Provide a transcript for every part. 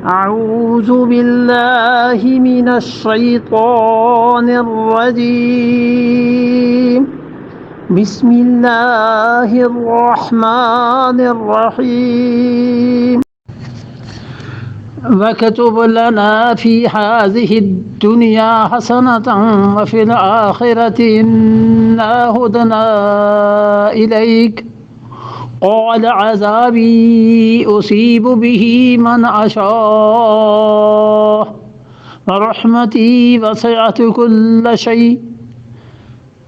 أعوذ بالله من الشيطان الرجيم بسم الله الرحمن الرحيم وَكَتُبْ لَنَا فِي هَذِهِ الدُّنْيَا حَسَنَةً وَفِي الْآخِرَةِ إِنَّا هُدْنَا إِلَيْكَ قَالَ عَذَابِي أُصِيبُ بِهِ مَنْ أَشَاءُ وَرَحْمَتِي وَسِعَتْ كُلَّ شَيْءٍ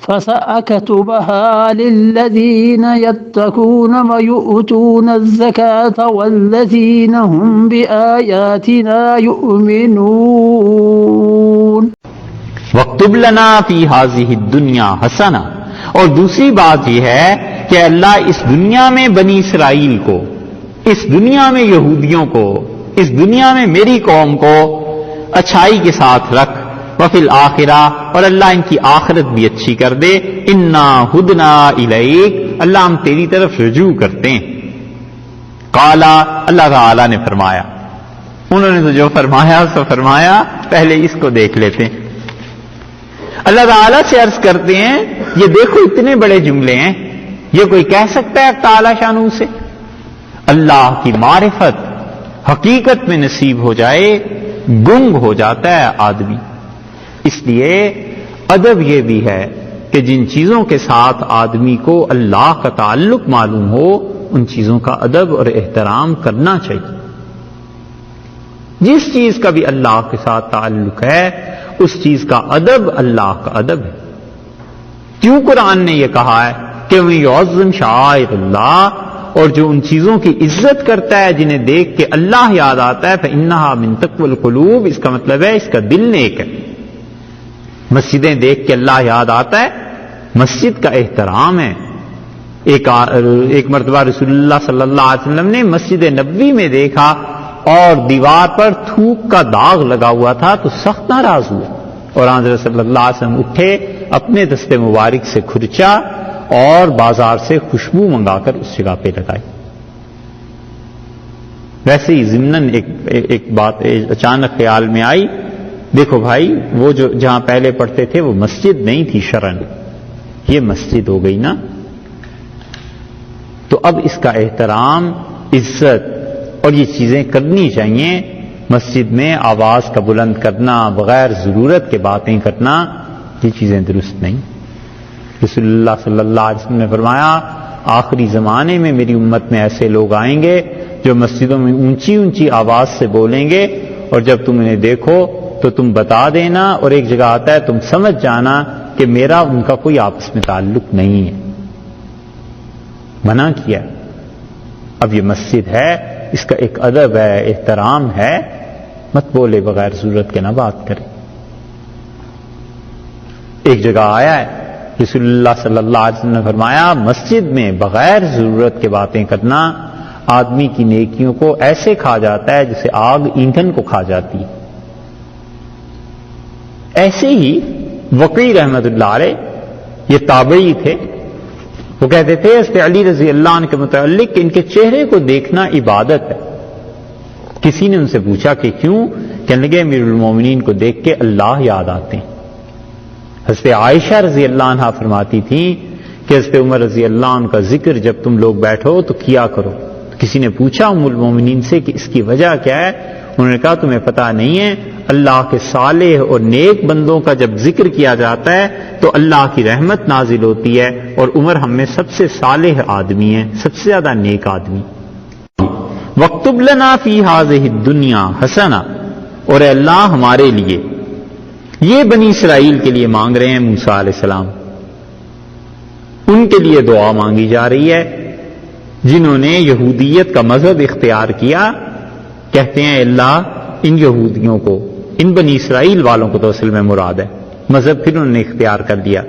فَسَأَكْتُبُهَا لِلَّذِينَ يَتَّقُونَ وَيُؤْتُونَ الزَّكَاةَ وَالَّذِينَ هُمْ بِآيَاتِنَا يُؤْمِنُونَ وَاكْتُبْ لَنَا فِي هَذِهِ الدُّنْيَا حَسَنَةً، اور دوسری بات یہ ہے کہ اللہ اس دنیا میں بنی اسرائیل کو، اس دنیا میں یہودیوں کو، اس دنیا میں میری قوم کو اچھائی کے ساتھ رکھ، وفی الآخرہ، اور اللہ ان کی آخرت بھی اچھی کر دے، انا ہدنا الیک، اللہ ہم تیری طرف رجوع کرتے ہیں۔ قالا، اللہ تعالی نے فرمایا، انہوں نے تو جو فرمایا سو فرمایا، پہلے اس کو دیکھ لیتے ہیں۔ اللہ تعالیٰ سے عرض کرتے ہیں، یہ دیکھو اتنے بڑے جملے ہیں، یہ کوئی کہہ سکتا ہے تعالی شانو سے؟ اللہ کی معرفت حقیقت میں نصیب ہو جائے، گنگ ہو جاتا ہے آدمی۔ اس لیے ادب یہ بھی ہے کہ جن چیزوں کے ساتھ آدمی کو اللہ کا تعلق معلوم ہو، ان چیزوں کا ادب اور احترام کرنا چاہیے۔ جس چیز کا بھی اللہ کے ساتھ تعلق ہے، اس چیز کا ادب اللہ کا ادب ہے۔ کیوں قرآن نے یہ کہا ہے کہ وہ یعظم شعائر اللہ، اور جو ان چیزوں کی عزت کرتا ہے جنہیں دیکھ کے اللہ یاد آتا ہے، فإنہا من تقوی القلوب، اس کا مطلب ہے اس کا دل نیک ہے۔ مسجدیں دیکھ کے اللہ یاد آتا ہے، مسجد کا احترام ہے۔ ایک مرتبہ رسول اللہ صلی اللہ علیہ وسلم نے مسجد نبوی میں دیکھا اور دیوار پر تھوک کا داغ لگا ہوا تھا تو سخت ناراض ہوئے، اور حضرت صلی اللہ علیہ وسلم اٹھے، اپنے دست مبارک سے کھرچا اور بازار سے خوشبو منگا کر اس جگہ پہ لگائی۔ ویسے ہی ضمناً ایک بات اچانک خیال میں آئی، دیکھو بھائی، وہ جو جہاں پہلے پڑھتے تھے وہ مسجد نہیں تھی شرعاً، یہ مسجد ہو گئی نا، تو اب اس کا احترام، عزت اور یہ چیزیں کرنی چاہیے۔ مسجد میں آواز کا بلند کرنا، بغیر ضرورت کے باتیں کرنا، یہ چیزیں درست نہیں۔ رسول اللہ صلی اللہ علیہ وسلم نے فرمایا، آخری زمانے میں میری امت میں ایسے لوگ آئیں گے جو مسجدوں میں اونچی اونچی آواز سے بولیں گے، اور جب تم انہیں دیکھو تو تم بتا دینا، اور ایک جگہ آتا ہے تم سمجھ جانا کہ میرا ان کا کوئی آپس میں تعلق نہیں ہے۔ منع کیا۔ اب یہ مسجد ہے، اس کا ایک ادب ہے، احترام ہے، مت بولے بغیر ضرورت کے، نہ بات کرے۔ ایک جگہ آیا ہے رسول اللہ صلی اللہ علیہ وسلم نے فرمایا، مسجد میں بغیر ضرورت کے باتیں کرنا آدمی کی نیکیوں کو ایسے کھا جاتا ہے جیسے آگ ایندھن کو کھا جاتی ہے۔ ایسے ہی وقی رحمت اللہ علیہ، یہ تابعی تھے، وہ کہتے تھے حضرت علی رضی اللہ عنہ کے متعلق کہ ان کے چہرے کو دیکھنا عبادت ہے۔ کسی نے ان سے پوچھا کہ کیوں؟ کہنے لگے امیر المومنین کو دیکھ کے اللہ یاد آتے ہیں۔ حضرت عائشہ رضی اللہ عنہ فرماتی تھیں کہ حضرت عمر رضی اللہ عنہ کا ذکر جب تم لوگ بیٹھو تو کیا کرو۔ کسی نے پوچھا ام المومنین سے کہ اس کی وجہ کیا ہے؟ انہوں نے کہا تمہیں پتہ نہیں ہے، اللہ کے صالح اور نیک بندوں کا جب ذکر کیا جاتا ہے تو اللہ کی رحمت نازل ہوتی ہے، اور عمر ہم میں سب سے صالح آدمی ہے، سب سے زیادہ نیک آدمی۔ وَاكْتُبْ لَنَا فِي هَذِهِ الدُّنْيَا حَسَنَةً، اور اے اللہ ہمارے لیے، یہ بنی اسرائیل کے لیے مانگ رہے ہیں موسیٰ علیہ السلام، ان کے لیے دعا مانگی جا رہی ہے جنہوں نے یہودیت کا مذہب اختیار کیا۔ کہتے ہیں اللہ ان یہودیوں کو، ان بنی اسرائیل والوں کو تو اصل میں مراد ہے، مذہب پھر انہوں نے اختیار کر دیا۔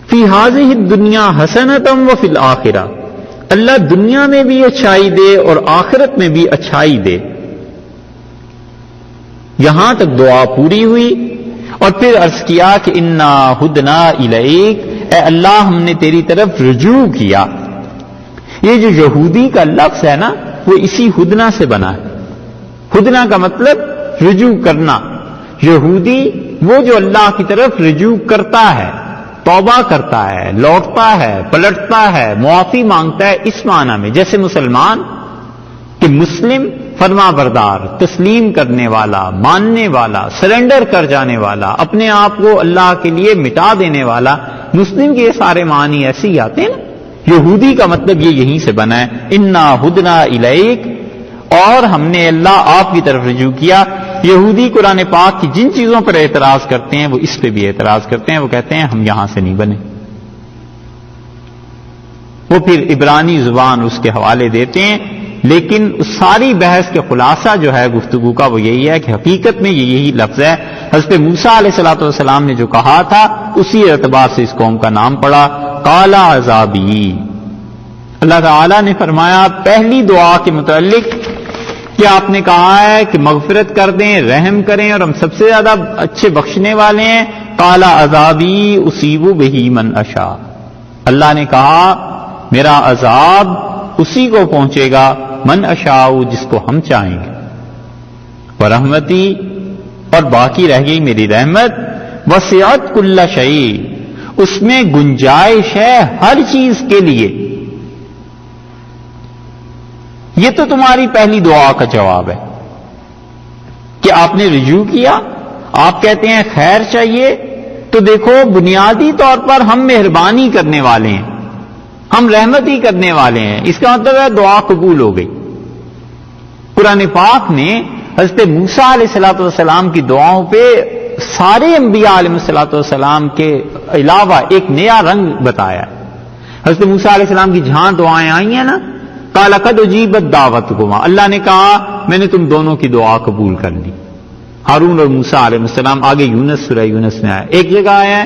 فی هذه الدنیا حسنۃ وفی الآخرہ، اللہ دنیا میں بھی اچھائی دے اور آخرت میں بھی اچھائی دے۔ یہاں تک دعا پوری ہوئی، اور پھر عرض کیا کہ انا ہدنا الیک، اے اللہ ہم نے تیری طرف رجوع کیا۔ یہ جو یہودی کا لفظ ہے نا، وہ اسی ہدنا سے بنا ہے۔ ہدنا کا مطلب رجوع کرنا. یہودی وہ جو اللہ کی طرف رجوع کرتا ہے، توبہ کرتا ہے، لوٹتا ہے، پلٹتا ہے، معافی مانگتا ہے، اس معنی میں. جیسے مسلمان کہ مسلم فرما بردار، تسلیم کرنے والا، ماننے والا، سرنڈر کر جانے والا، اپنے آپ کو اللہ کے لیے مٹا دینے والا. مسلم کے یہ سارے معنی ایسے ہی آتے ہیں نا. یہودی کا مطلب یہ یہیں سے بنا ہے، انا ہدنا الیک، اور ہم نے اللہ آپ کی طرف رجوع کیا. یہودی قرآن پاک کی جن چیزوں پر اعتراض کرتے ہیں وہ اس پہ بھی اعتراض کرتے ہیں. وہ کہتے ہیں ہم یہاں سے نہیں بنے. وہ پھر عبرانی زبان اس کے حوالے دیتے ہیں، لیکن اس ساری بحث کے خلاصہ جو ہے گفتگو کا وہ یہی ہے کہ حقیقت میں یہی لفظ ہے. حضرت موسیٰ علیہ الصلوۃ والسلام نے جو کہا تھا اسی اعتبار سے اس قوم کا نام پڑا قال عذابی. اللہ تعالیٰ نے فرمایا پہلی دعا کے متعلق کہ آپ نے کہا ہے کہ مغفرت کر دیں، رحم کریں، اور ہم سب سے زیادہ اچھے بخشنے والے ہیں. قال عذابی اصیب بہ من اشاء. اللہ نے کہا میرا عذاب اسی کو پہنچے گا من اشاء، جس کو ہم چاہیں گے. ورحمتی، اور باقی رہ گئی میری رحمت، وسعت کل شیء، اس میں گنجائش ہے ہر چیز کے لیے. یہ تو تمہاری پہلی دعا کا جواب ہے کہ آپ نے رجوع کیا. آپ کہتے ہیں خیر چاہیے، تو دیکھو بنیادی طور پر ہم مہربانی کرنے والے ہیں، ہم رحمت ہی کرنے والے ہیں. اس کا مطلب ہے دعا قبول ہو گئی. قرآن پاک نے حضرت موسیٰ علیہ الصلوۃ والسلام کی دعاؤں پہ سارے انبیاء علیہ الصلوۃ والسلام کے علاوہ ایک نیا رنگ بتایا. حضرت موسیٰ علیہ السلام کی جہاں دعائیں آئی ہیں نا، قال قد اجیبت دعوتکما، اللہ نے کہا میں نے تم دونوں کی دعا قبول کر لی. ہارون اور موسیٰ علیہ السلام، آگے یونس، سورہ یونس میں آیا. ایک جگہ آیا ہے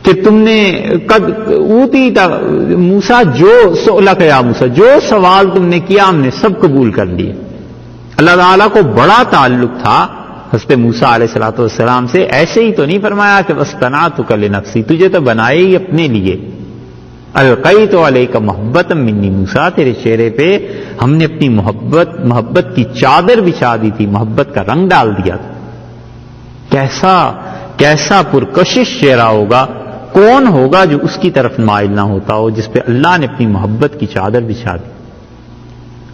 کہ تم نے قد اوتی موسیٰ، جو سؤلک یا موسیٰ، جو سوال تم نے کیا ہم نے سب قبول کر لیے. اللہ تعالیٰ کو بڑا تعلق تھا حضرت موسیٰ علیہ الصلوۃ والسلام سے. ایسے ہی تو نہیں فرمایا کہ واصطنعتک لنفسی، تجھے تو بنائے ہی اپنے لیے. القیت علیک محبت منی، موسیٰ تیرے چہرے پہ ہم نے اپنی محبت کی چادر بچھا دی تھی، محبت کا رنگ ڈال دیا تھا. کیسا پرکشش چہرہ ہوگا، کون ہوگا جو اس کی طرف مائل نہ ہوتا ہو جس پہ اللہ نے اپنی محبت کی چادر بچھا دی.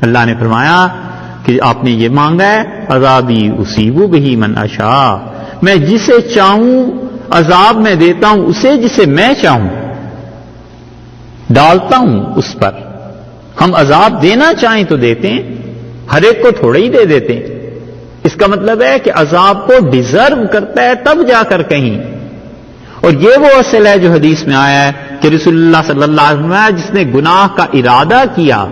اللہ نے فرمایا کہ آپ نے یہ مانگا ہے عذابی اصیب بہ من اشاء، میں جسے چاہوں عذاب میں دیتا ہوں، اسے جسے میں چاہوں ڈالتا ہوں اس پر. ہم عذاب دینا چاہیں تو دیتے ہیں، ہر ایک کو تھوڑا ہی دے دیتے ہیں. اس کا مطلب ہے کہ عذاب کو ڈیزرو کرتا ہے تب جا کر کہیں. اور یہ وہ اصل ہے جو حدیث میں آیا ہے کہ رسول اللہ صلی اللہ علیہ وسلم جس نے گناہ کا ارادہ کیا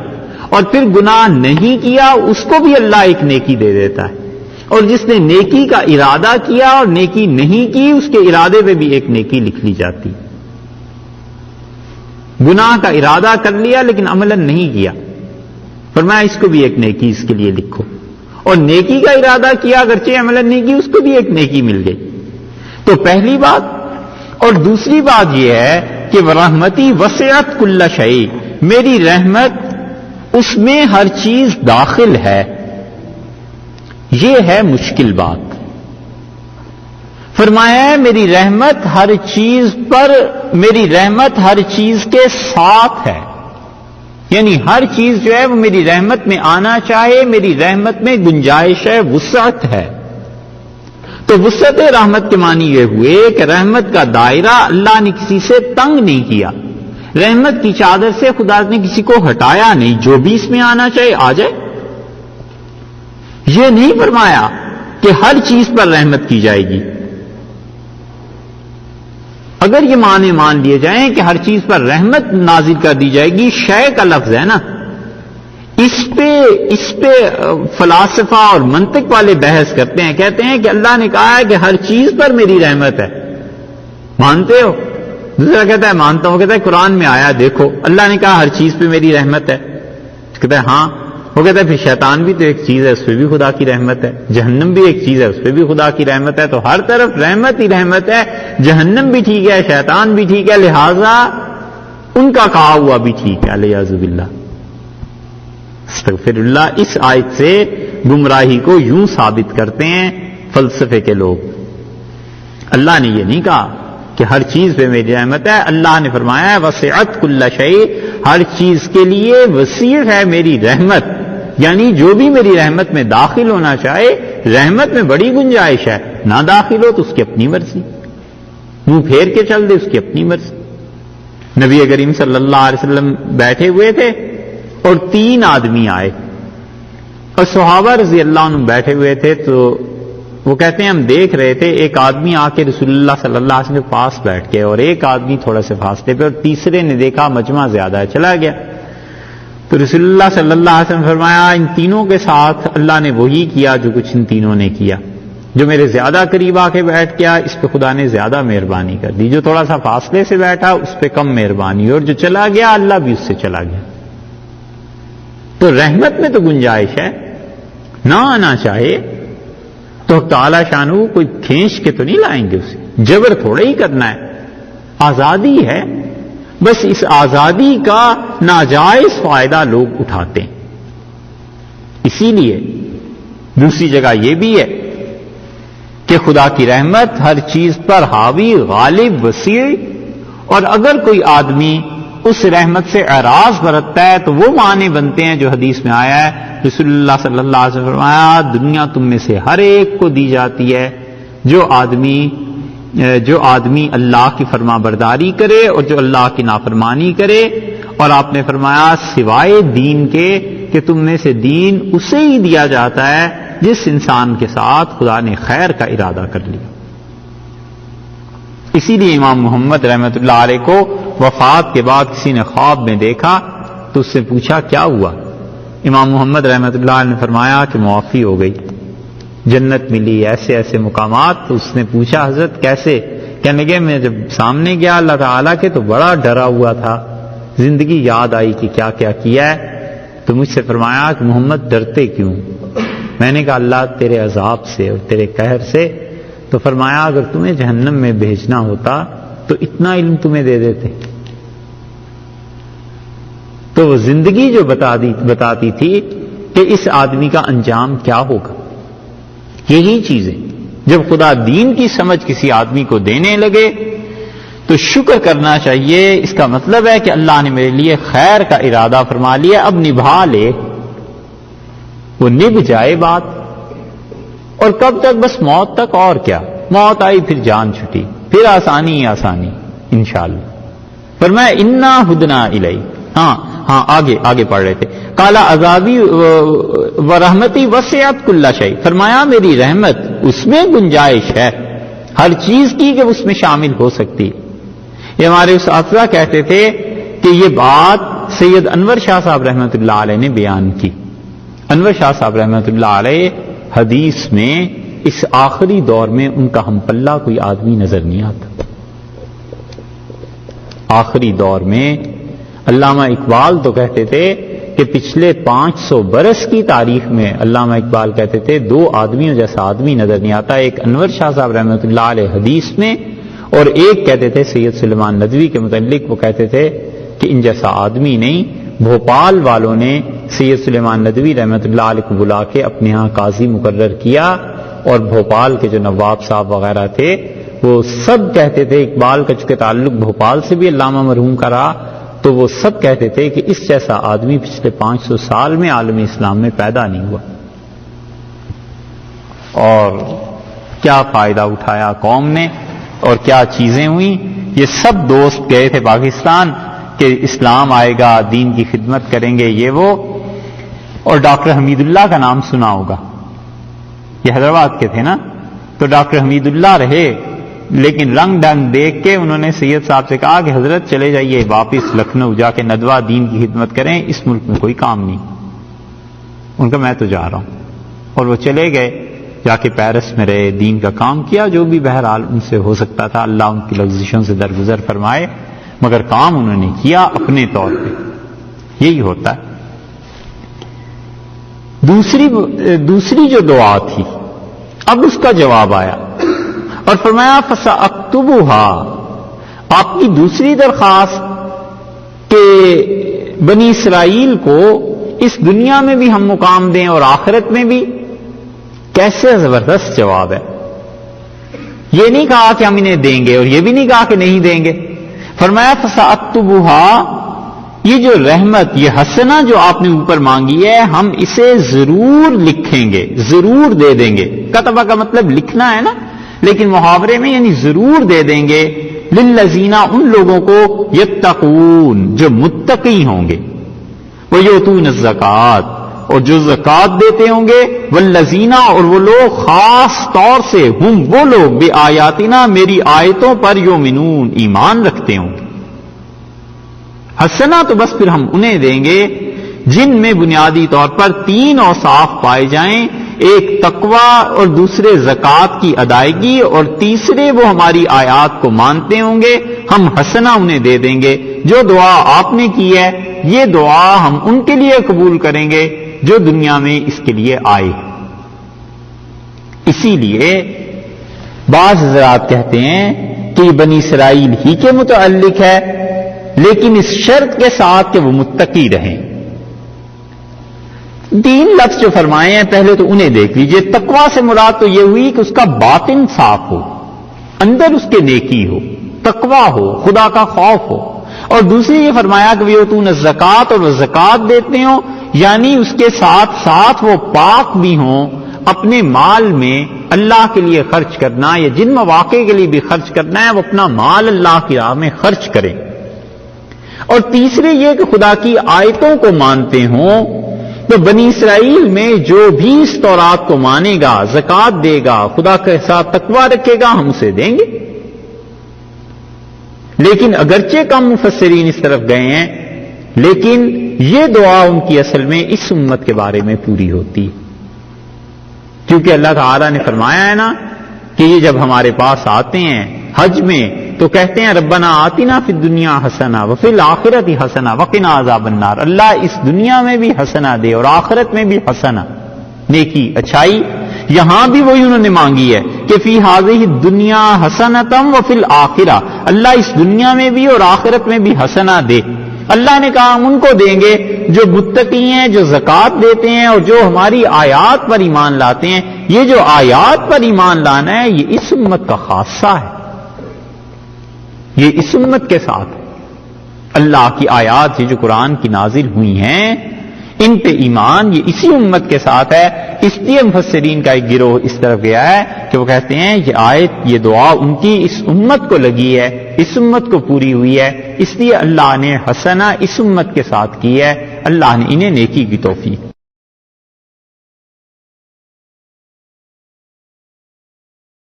اور پھر گناہ نہیں کیا اس کو بھی اللہ ایک نیکی دے دیتا ہے، اور جس نے نیکی کا ارادہ کیا اور نیکی نہیں کی اس کے ارادے پہ بھی ایک نیکی لکھ لی جاتی. گناہ کا ارادہ کر لیا لیکن عملاً نہیں کیا، فرمایا اس کو بھی ایک نیکی اس کے لیے لکھو. اور نیکی کا ارادہ کیا اگرچہ عملاً نہیں کی اس کو بھی ایک نیکی مل گئی. تو پہلی بات. اور دوسری بات یہ ہے کہ رحمتی وسعت کل شیء، میری رحمت اس میں ہر چیز داخل ہے. یہ ہے مشکل بات. فرمایا ہے میری رحمت ہر چیز پر، میری رحمت ہر چیز کے ساتھ ہے، یعنی ہر چیز جو ہے وہ میری رحمت میں آنا چاہے، میری رحمت میں گنجائش ہے، وسعت ہے. تو وسعت رحمت کے معنی یہ ہوئے کہ رحمت کا دائرہ اللہ نے کسی سے تنگ نہیں کیا، رحمت کی چادر سے خدا نے کسی کو ہٹایا نہیں، جو بھی اس میں آنا چاہے آ جائے. یہ نہیں فرمایا کہ ہر چیز پر رحمت کی جائے گی. اگر یہ معنی مان لیے جائیں کہ ہر چیز پر رحمت نازل کر دی جائے گی، شے کا لفظ ہے نا، اس پہ فلاسفہ اور منطق والے بحث کرتے ہیں، کہتے ہیں کہ اللہ نے کہا ہے کہ ہر چیز پر میری رحمت ہے. مانتے ہو؟ دوسرا کہتا ہے مانتا ہوں. کہتا ہے قرآن میں آیا دیکھو اللہ نے کہا ہر چیز پہ میری رحمت ہے. کہتا ہے ہاں. وہ کہتا ہے پھر شیطان بھی تو ایک چیز ہے، اس پہ بھی خدا کی رحمت ہے. جہنم بھی ایک چیز ہے، اس پہ بھی خدا کی رحمت ہے. تو ہر طرف رحمت ہی رحمت ہے. جہنم بھی ٹھیک ہے، شیطان بھی ٹھیک ہے، لہذا ان کا کہا ہوا بھی ٹھیک ہے. الیاذ باللہ، استغفر اللہ. اس آیت سے گمراہی کو یوں ثابت کرتے ہیں فلسفے کے لوگ۔ اللہ نے یہ نہیں کہا کہ ہر چیز پہ میری رحمت ہے، اللہ نے فرمایا ہے وسعت کل شیء، ہر چیز کے لیے وسیع ہے میری رحمت، یعنی جو بھی میری رحمت میں داخل ہونا چاہے، رحمت میں بڑی گنجائش ہے، نہ داخل ہو تو اس کی اپنی مرضی، منہ پھیر کے چل دے اس کی اپنی مرضی۔ نبی کریم صلی اللہ علیہ وسلم بیٹھے ہوئے تھے اور 3 آدمی آئے اور صحابہ رضی اللہ عنہ بیٹھے ہوئے تھے، تو وہ کہتے ہیں ہم دیکھ رہے تھے ایک آدمی آ کے رسول اللہ صلی اللہ علیہ وسلم کے پاس بیٹھ کے، اور ایک آدمی تھوڑا سے فاصلے پہ، اور تیسرے نے دیکھا مجمع زیادہ ہے چلا گیا۔ تو رسول اللہ صلی اللہ علیہ وسلم فرمایا ان تینوں کے ساتھ اللہ نے وہی کیا جو کچھ ان تینوں نے کیا، جو میرے زیادہ قریب آ کے بیٹھ گیا اس پہ خدا نے زیادہ مہربانی کر دی، جو تھوڑا سا فاصلے سے بیٹھا اس پہ کم مہربانی، اور جو چلا گیا اللہ بھی اس سے چلا گیا۔ تو رحمت میں تو گنجائش ہے، نہ آنا چاہے تو تعالی شانہ کوئی کھینچ کے تو نہیں لائیں گے، اسے جبر تھوڑا ہی کرنا ہے، آزادی ہے، بس اس آزادی کا ناجائز فائدہ لوگ اٹھاتے ہیں۔ اسی لیے دوسری جگہ یہ بھی ہے کہ خدا کی رحمت ہر چیز پر حاوی، غالب، وسیع، اور اگر کوئی آدمی اس رحمت سے اعراض برتتا ہے تو وہ معنی بنتے ہیں جو حدیث میں آیا ہے، رسول اللہ صلی اللہ علیہ وسلم فرمایا دنیا تم میں سے ہر ایک کو دی جاتی ہے جو آدمی اللہ کی فرما برداری کرے اور جو اللہ کی نافرمانی کرے، اور آپ نے فرمایا سوائے دین کے کہ تم میں سے دین اسے ہی دیا جاتا ہے جس انسان کے ساتھ خدا نے خیر کا ارادہ کر لیا۔ اسی لیے امام محمد رحمۃ اللہ علیہ کو وفات کے بعد کسی نے خواب میں دیکھا تو اس سے پوچھا کیا ہوا؟ امام محمد رحمۃ اللہ علیہ نے فرمایا کہ معافی ہو گئی، جنت ملی، ایسے ایسے مقامات۔ تو اس نے پوچھا حضرت کیسے؟ کہنے لگے میں جب سامنے گیا اللہ تعالیٰ کے تو بڑا ڈرا ہوا تھا، زندگی یاد آئی کہ کیا کیا کیا ہے، تو مجھ سے فرمایا کہ محمد ڈرتے کیوں؟ میں نے کہا اللہ تیرے عذاب سے اور تیرے قہر سے۔ تو فرمایا اگر تمہیں جہنم میں بھیجنا ہوتا تو اتنا علم تمہیں دے دیتے۔ تو وہ زندگی جو بتاتی تھی کہ اس آدمی کا انجام کیا ہوگا۔ یہی چیزیں جب خدا دین کی سمجھ کسی آدمی کو دینے لگے تو شکر کرنا چاہیے، اس کا مطلب ہے کہ اللہ نے میرے لیے خیر کا ارادہ فرما لیا، اب نبھا لے، وہ نبھ جائے بات۔ اور کب تک؟ بس موت تک، اور کیا، موت آئی پھر جان چھٹی، پھر آسانی ہی آسانی انشاءاللہ۔ فرمایا انا ہدنا الیک، ہاں آگے پڑھ رہے تھے، قالا عذابی و رحمتی وسعت کل شیء، فرمایا میری رحمت اس میں گنجائش ہے ہر چیز کی کہ اس میں شامل ہو سکتی۔ یہ ہمارے اساتذہ کہتے تھے کہ یہ بات سید انور شاہ صاحب رحمۃ اللہ علیہ نے بیان کی۔ انور شاہ صاحب رحمۃ اللہ علیہ حدیث میں اس آخری دور میں ان کا ہم پلہ کوئی آدمی نظر نہیں آتا۔ آخری دور میں علامہ اقبال تو کہتے تھے کہ پچھلے 500 برس کی تاریخ میں علامہ اقبال کہتے تھے 2 آدمیوں جیسا آدمی نظر نہیں آتا، ایک انور شاہ صاحب رحمۃ اللہ علیہ حدیث میں، اور ایک کہتے تھے سید سلیمان ندوی کے متعلق، وہ کہتے تھے کہ ان جیسا آدمی نہیں۔ بھوپال والوں نے سید سلیمان ندوی رحمۃ اللہ علیہ کو بلا کے اپنے ہاں قاضی مقرر کیا، اور بھوپال کے جو نواب صاحب وغیرہ تھے وہ سب کہتے تھے، اقبال کا چونکہ تعلق بھوپال سے بھی علامہ مرحوم کا رہا، تو وہ سب کہتے تھے کہ اس جیسا آدمی پچھلے 500 سال میں عالم اسلام میں پیدا نہیں ہوا۔ اور کیا فائدہ اٹھایا قوم نے اور کیا چیزیں ہوئیں۔ یہ سب دوست گئے تھے پاکستان کہ اسلام آئے گا، دین کی خدمت کریں گے، یہ وہ۔ اور ڈاکٹر حمید اللہ کا نام سنا ہوگا، یہ حیدرآباد کے تھے نا، تو ڈاکٹر حمید اللہ رہے، لیکن رنگ ڈنگ دیکھ کے انہوں نے سید صاحب سے کہا کہ حضرت چلے جائیے واپس لکھنؤ، جا کے ندوہ دین کی خدمت کریں، اس ملک میں کوئی کام نہیں۔ ان کا میں تو جا رہا ہوں، اور وہ چلے گئے، جا کے پیرس میں رہے، دین کا کام کیا جو بھی بہرحال ان سے ہو سکتا تھا، اللہ ان کی لغزشوں سے درگزر فرمائے، مگر کام انہوں نے کیا اپنے طور پہ۔ یہی ہوتا ہے۔ دوسری جو دعا تھی اب اس کا جواب آیا اور فرمایا فَسَأَكْتُبُهَا، آپ کی دوسری درخواست کہ بنی اسرائیل کو اس دنیا میں بھی ہم مقام دیں اور آخرت میں بھی؟ کیسے زبردست جواب ہے. یہ نہیں کہا کہ ہم انہیں دیں گے اور یہ بھی نہیں کہا کہ نہیں دیں گے. فرمایا فَسَأَكْتُبُهَا، یہ جو رحمت، یہ حسنہ جو آپ نے اوپر مانگی ہے، ہم اسے ضرور لکھیں گے، ضرور دے دیں گے. کتبہ کا مطلب لکھنا ہے نا، لیکن محاورے میں یعنی ضرور دے دیں گے. للذین، ان لوگوں کو، یتقون، جو متقی ہوں گے، ویؤتون الزکات، اور جو زکات دیتے ہوں گے، والذین، اور وہ لوگ خاص طور سے، ہم وہ لوگ، بآیاتنا، میری آیتوں پر، یؤمنون، ایمان رکھتے ہوں گے. حسنہ تو بس پھر ہم انہیں دیں گے جن میں بنیادی طور پر 3 اوصاف پائے جائیں، ایک تقوی اور دوسرے زکات کی ادائیگی اور تیسرے وہ ہماری آیات کو مانتے ہوں گے. ہم حسنہ انہیں دے دیں گے. جو دعا آپ نے کی ہے یہ دعا ہم ان کے لیے قبول کریں گے جو دنیا میں اس کے لیے آئے. اسی لیے بعض حضرات کہتے ہیں کہ یہ بنی اسرائیل ہی کے متعلق ہے، لیکن اس شرط کے ساتھ کہ وہ متقی رہیں. 3 لفظ جو فرمائے ہیں پہلے تو انہیں دیکھ لیجئے. تقوی سے مراد تو یہ ہوئی کہ اس کا باطن صاف ہو، اندر اس کے نیکی ہو، تقوی ہو، خدا کا خوف ہو. اور دوسری یہ فرمایا کہ ویؤتون الزکات، اور وہ زکات دیتے ہوں، یعنی اس کے ساتھ ساتھ وہ پاک بھی ہوں. اپنے مال میں اللہ کے لیے خرچ کرنا یا جن مواقع کے لیے بھی خرچ کرنا ہے وہ اپنا مال اللہ کی راہ میں خرچ کریں. اور تیسرے یہ کہ خدا کی آیتوں کو مانتے ہوں. تو بنی اسرائیل میں جو بھی اس تورات کو مانے گا، زکات دے گا، خدا کے ساتھ تقوی رکھے گا، ہم اسے دیں گے. لیکن اگرچہ کم مفسرین اس طرف گئے ہیں، لیکن یہ دعا ان کی اصل میں اس امت کے بارے میں پوری ہوتی، کیونکہ اللہ تعالیٰ نے فرمایا ہے نا کہ یہ جب ہمارے پاس آتے ہیں حج میں تو کہتے ہیں ربنا آتنا فی الدنیا حسنہ وفی الآخرۃ حسنہ وقنا عذاب النار. اللہ اس دنیا میں بھی حسنہ دے اور آخرت میں بھی حسنہ، نیکی، اچھائی. یہاں بھی وہی انہوں نے مانگی ہے کہ فی ہذہ الدنیا حسنۃ وفی الآخرہ، اللہ اس دنیا میں بھی اور آخرت میں بھی حسنہ دے. اللہ نے کہا ہم ان کو دیں گے جو متقی ہیں، جو زکات دیتے ہیں اور جو ہماری آیات پر ایمان لاتے ہیں. یہ جو آیات پر ایمان لانا ہے یہ اس امت کا خاصہ ہے، یہ اس امت کے ساتھ اللہ کی آیات یہ جو قرآن کی نازل ہوئی ہیں ان پہ ایمان یہ اسی امت کے ساتھ ہے. اس لیے مفسرین کا ایک گروہ اس طرف گیا ہے کہ وہ کہتے ہیں یہ آیت، یہ دعا ان کی اس امت کو لگی ہے، اس امت کو پوری ہوئی ہے، اس لیے اللہ نے حسنہ اس امت کے ساتھ کی ہے. اللہ نے انہیں نیکی کی توفیق